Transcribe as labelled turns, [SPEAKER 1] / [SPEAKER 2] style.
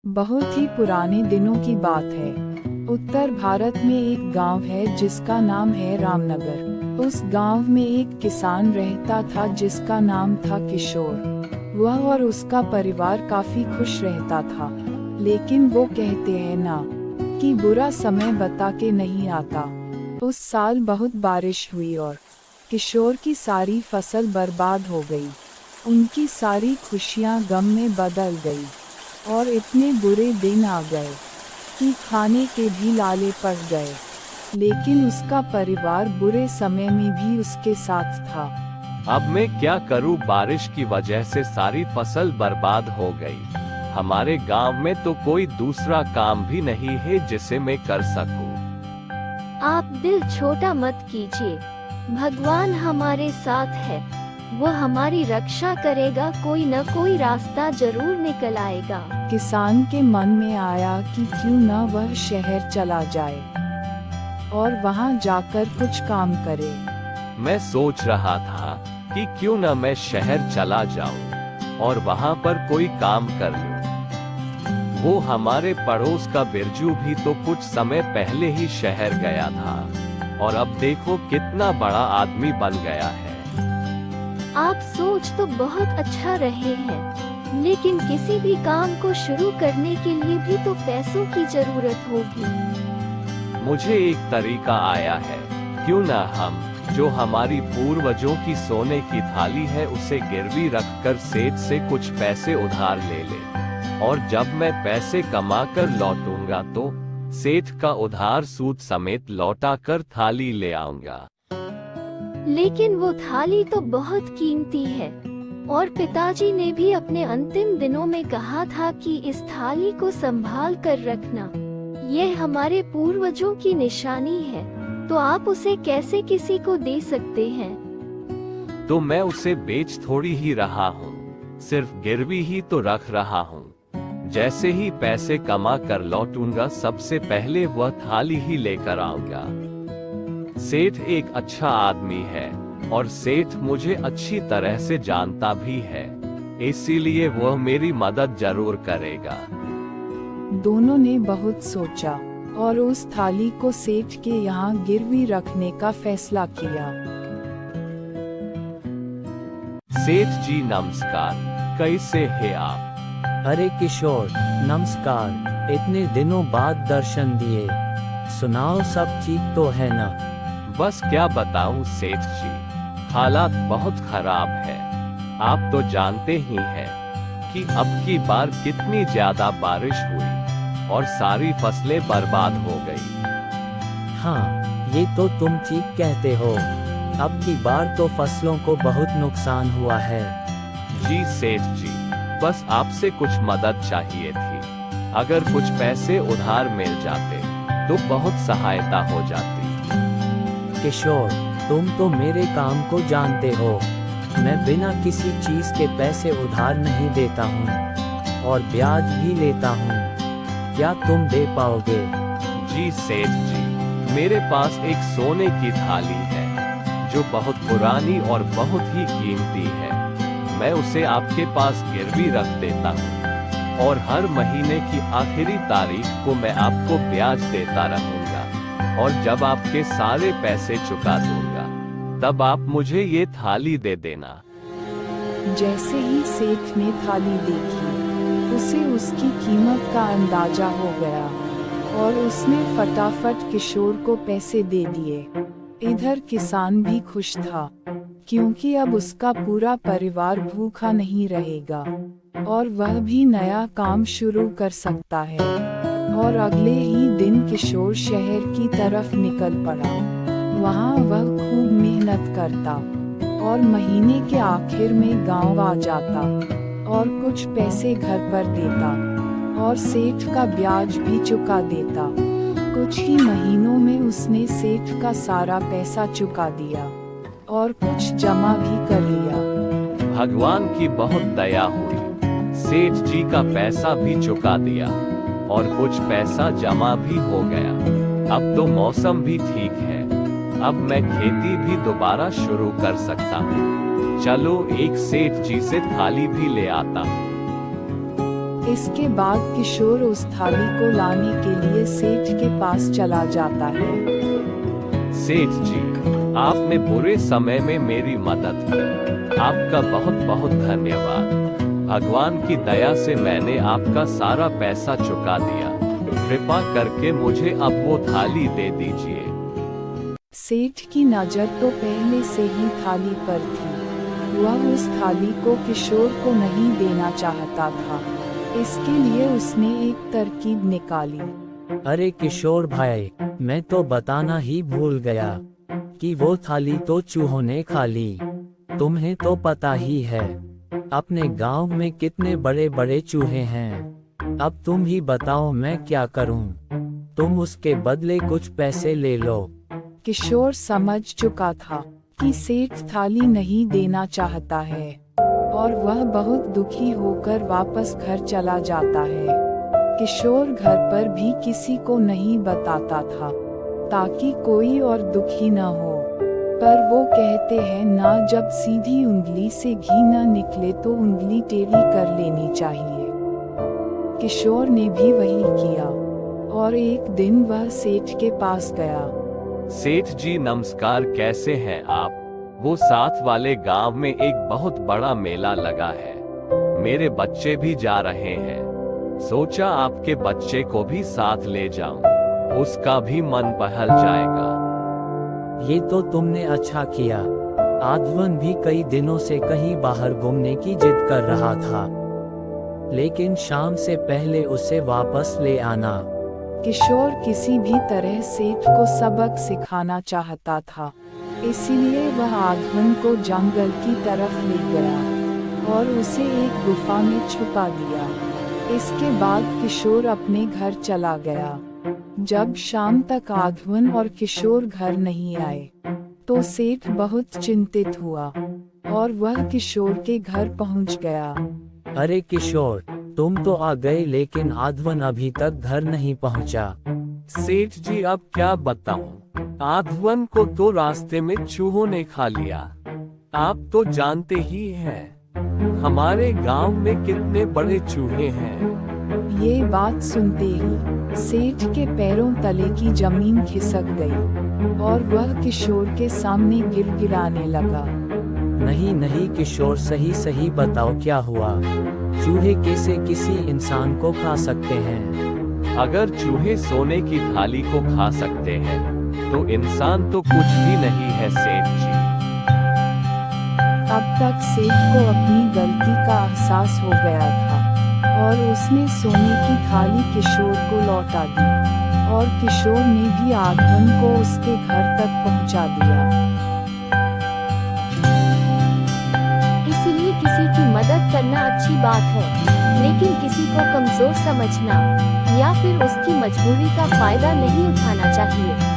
[SPEAKER 1] बहुत ही पुराने दिनों की बात है। उत्तर भारत में एक गांव है जिसका नाम है रामनगर। उस गांव में एक किसान रहता था जिसका नाम था किशोर। वह और उसका परिवार काफी खुश रहता था, लेकिन वो कहते हैं ना कि बुरा समय बता के नहीं आता। उस साल बहुत बारिश हुई और किशोर की सारी फसल बर्बाद हो गई। उनकी सारी खुशियां गम में बदल गई और इतने बुरे दिन आ गए कि खाने के भी लाले पड़ गए। लेकिन उसका परिवार बुरे समय में भी उसके साथ था।
[SPEAKER 2] अब मैं क्या करूं, बारिश की वजह से सारी फसल बर्बाद हो गई। हमारे गांव में तो कोई दूसरा काम भी नहीं है जिसे मैं कर सकूं।
[SPEAKER 3] आप दिल छोटा मत कीजिए, भगवान हमारे साथ है, वो हमारी रक्षा करेगा, कोई न कोई रास्ता जरूर निकल आएगा।
[SPEAKER 1] किसान के मन में आया कि क्यों न वह शहर चला जाए और वहां जाकर कुछ काम करे।
[SPEAKER 2] मैं सोच रहा था कि क्यों न मैं शहर चला जाऊं और वहां पर कोई काम कर लूं। वो हमारे पड़ोस का बिरजू भी तो कुछ समय पहले ही शहर गया था और अब देखो कितना बड़ा आदमी बन गया है।
[SPEAKER 3] आप सोच तो बहुत अच्छा रहे हैं, लेकिन किसी भी काम को शुरू करने के लिए भी तो पैसों की जरूरत होगी।
[SPEAKER 2] मुझे एक तरीका आया है, क्यों न हम जो हमारी पूर्वजों की सोने की थाली है उसे गिरवी रखकर सेठ से कुछ पैसे उधार ले ले, और जब मैं पैसे कमा कर लौटूंगा तो सेठ का उधार सूद समेत लौटा कर थाली ले आऊंगा।
[SPEAKER 3] लेकिन वो थाली तो बहुत कीमती है और पिताजी ने भी अपने अंतिम दिनों में कहा था कि इस थाली को संभाल कर रखना, ये हमारे पूर्वजों की निशानी है, तो आप उसे कैसे किसी को दे सकते हैं?
[SPEAKER 2] तो मैं उसे बेच थोड़ी ही रहा हूँ, सिर्फ गिरवी ही तो रख रहा हूँ। जैसे ही पैसे कमा कर लौटूंगा सबसे पहले वह थाली ही लेकर आऊंगा। सेठ एक अच्छा आदमी है और सेठ मुझे अच्छी तरह से जानता भी है, इसीलिए वह मेरी मदद जरूर करेगा।
[SPEAKER 1] दोनों ने बहुत सोचा और उस थाली को सेठ के यहाँ गिरवी रखने का फैसला किया।
[SPEAKER 2] सेठ जी नमस्कार, कैसे हैं आप?
[SPEAKER 4] अरे किशोर, नमस्कार, इतने दिनों बाद दर्शन दिए। सुनाओ, सब ठीक तो है ना?
[SPEAKER 2] बस क्या बताऊं सेठ जी, हालात बहुत खराब है। आप तो जानते ही हैं कि अब की बार कितनी ज्यादा बारिश हुई और सारी फसलें बर्बाद हो गई।
[SPEAKER 4] हाँ, ये तो तुम ठीक कहते हो, अब की बार तो फसलों को बहुत नुकसान हुआ है।
[SPEAKER 2] जी सेठ जी, बस आपसे कुछ मदद चाहिए थी। अगर कुछ पैसे उधार मिल जाते तो बहुत सहायता हो जाती।
[SPEAKER 4] किशोर, तुम तो मेरे काम को जानते हो, मैं बिना किसी चीज के पैसे उधार नहीं देता हूँ और ब्याज भी लेता हूँ। क्या तुम दे पाओगे?
[SPEAKER 2] जी सेठ जी, मेरे पास एक सोने की थाली है जो बहुत पुरानी और बहुत ही कीमती है। मैं उसे आपके पास गिरवी रख देता हूँ और हर महीने की आखिरी तारीख को मैं आपको ब्याज देता रहूंगा, और जब आपके सारे पैसे चुका दूंगा तब आप मुझे ये थाली दे देना।
[SPEAKER 1] जैसे ही सेठ ने थाली देखी, उसे उसकी कीमत का अंदाजा हो गया और उसने फटाफट किशोर को पैसे दे दिए। इधर किसान भी खुश था, क्योंकि अब उसका पूरा परिवार भूखा नहीं रहेगा और वह भी नया काम शुरू कर सकता है। और अगले ही दिन किशोर शहर की तरफ निकल पड़ा। वहाँ वह खूब मेहनत करता और महीने के आखिर में गांव आ जाता और कुछ पैसे घर पर देता और सेठ का ब्याज भी चुका देता। कुछ ही महीनों में उसने सेठ का सारा पैसा चुका दिया और कुछ जमा भी कर लिया।
[SPEAKER 2] भगवान की बहुत दया हुई, सेठ जी का पैसा भी चुका दिया और कुछ पैसा जमा भी हो गया। अब तो मौसम भी ठीक है, अब मैं खेती भी दोबारा शुरू कर सकता हूँ। चलो एक सेठ जी से थाली भी ले आता हूँ।
[SPEAKER 1] इसके बाद किशोर उस थाली को लाने के लिए सेठ के पास चला जाता है।
[SPEAKER 2] सेठ जी, आपने बुरे समय में मेरी मदद की, आपका बहुत बहुत धन्यवाद। भगवान की दया से मैंने आपका सारा पैसा चुका दिया। कृपा करके मुझे अब वो थाली दे दीजिए।
[SPEAKER 1] सेठ की नजर तो पहले से ही थाली पर थी। वह उस थाली को किशोर को नहीं देना चाहता था। इसके लिए उसने एक तरकीब निकाली।
[SPEAKER 4] अरे किशोर भाई, मैं तो बताना ही भूल गया कि वो थाली तो चूहों ने खा ली। तुम्हें तो पता ही है अपने गांव में कितने बड़े बड़े चूहे हैं। अब तुम ही बताओ मैं क्या करूं? तुम उसके बदले कुछ पैसे ले लो।
[SPEAKER 1] किशोर समझ चुका था कि सेठ थाली नहीं देना चाहता है और वह बहुत दुखी होकर वापस घर चला जाता है। किशोर घर पर भी किसी को नहीं बताता था ताकि कोई और दुखी न हो। पर वो कहते हैं ना, जब सीधी उंगली से घी न निकले तो उंगली टेढ़ी कर लेनी चाहिए। किशोर ने भी वही किया और एक दिन वह सेठ के पास गया।
[SPEAKER 2] सेठ जी नमस्कार, कैसे हैं आप? वो साथ वाले गांव में एक बहुत बड़ा मेला लगा है, मेरे बच्चे भी जा रहे हैं। सोचा आपके बच्चे को भी साथ ले जाऊं, उसका भी मन बहल जाएगा।
[SPEAKER 4] ये तो तुमने अच्छा किया। आधवन भी कई दिनों से कहीं बाहर घूमने की जिद कर रहा था, लेकिन शाम से पहले उसे वापस ले आना।
[SPEAKER 1] किशोर किसी भी तरह सेठ को सबक सिखाना चाहता था, इसलिए वह आधवन को जंगल की तरफ ले गया और उसे एक गुफा में छुपा दिया। इसके बाद किशोर अपने घर चला गया। जब शाम तक आधवन और किशोर घर नहीं आए तो सेठ बहुत चिंतित हुआ और वह किशोर के घर पहुंच गया।
[SPEAKER 4] अरे किशोर, तुम तो आ गए, लेकिन आधवन अभी तक घर नहीं पहुंचा।
[SPEAKER 2] सेठ जी अब क्या बताऊं, आधवन को तो रास्ते में चूहों ने खा लिया। आप तो जानते ही हैं हमारे गांव में कितने बड़े चूहे हैं।
[SPEAKER 1] ये बात सुनते ही सेठ के पैरों तले की जमीन खिसक गई और वह किशोर के सामने गिड़गिड़ाने लगा।
[SPEAKER 4] नहीं नहीं किशोर, सही सही बताओ क्या हुआ? चूहे कैसे किसी इंसान को खा सकते हैं?
[SPEAKER 2] अगर चूहे सोने की थाली को खा सकते हैं तो इंसान तो कुछ भी नहीं है सेठ जी।
[SPEAKER 1] अब तक सेठ को अपनी गलती का एहसास हो गया था और उसने सोने की थाली किशोर को लौटा दी और किशोर ने भी आधवन को उसके घर तक पहुंचा दिया।
[SPEAKER 3] इसलिए किसी की मदद करना अच्छी बात है, लेकिन किसी को कमजोर समझना या फिर उसकी मजबूरी का फायदा नहीं उठाना चाहिए।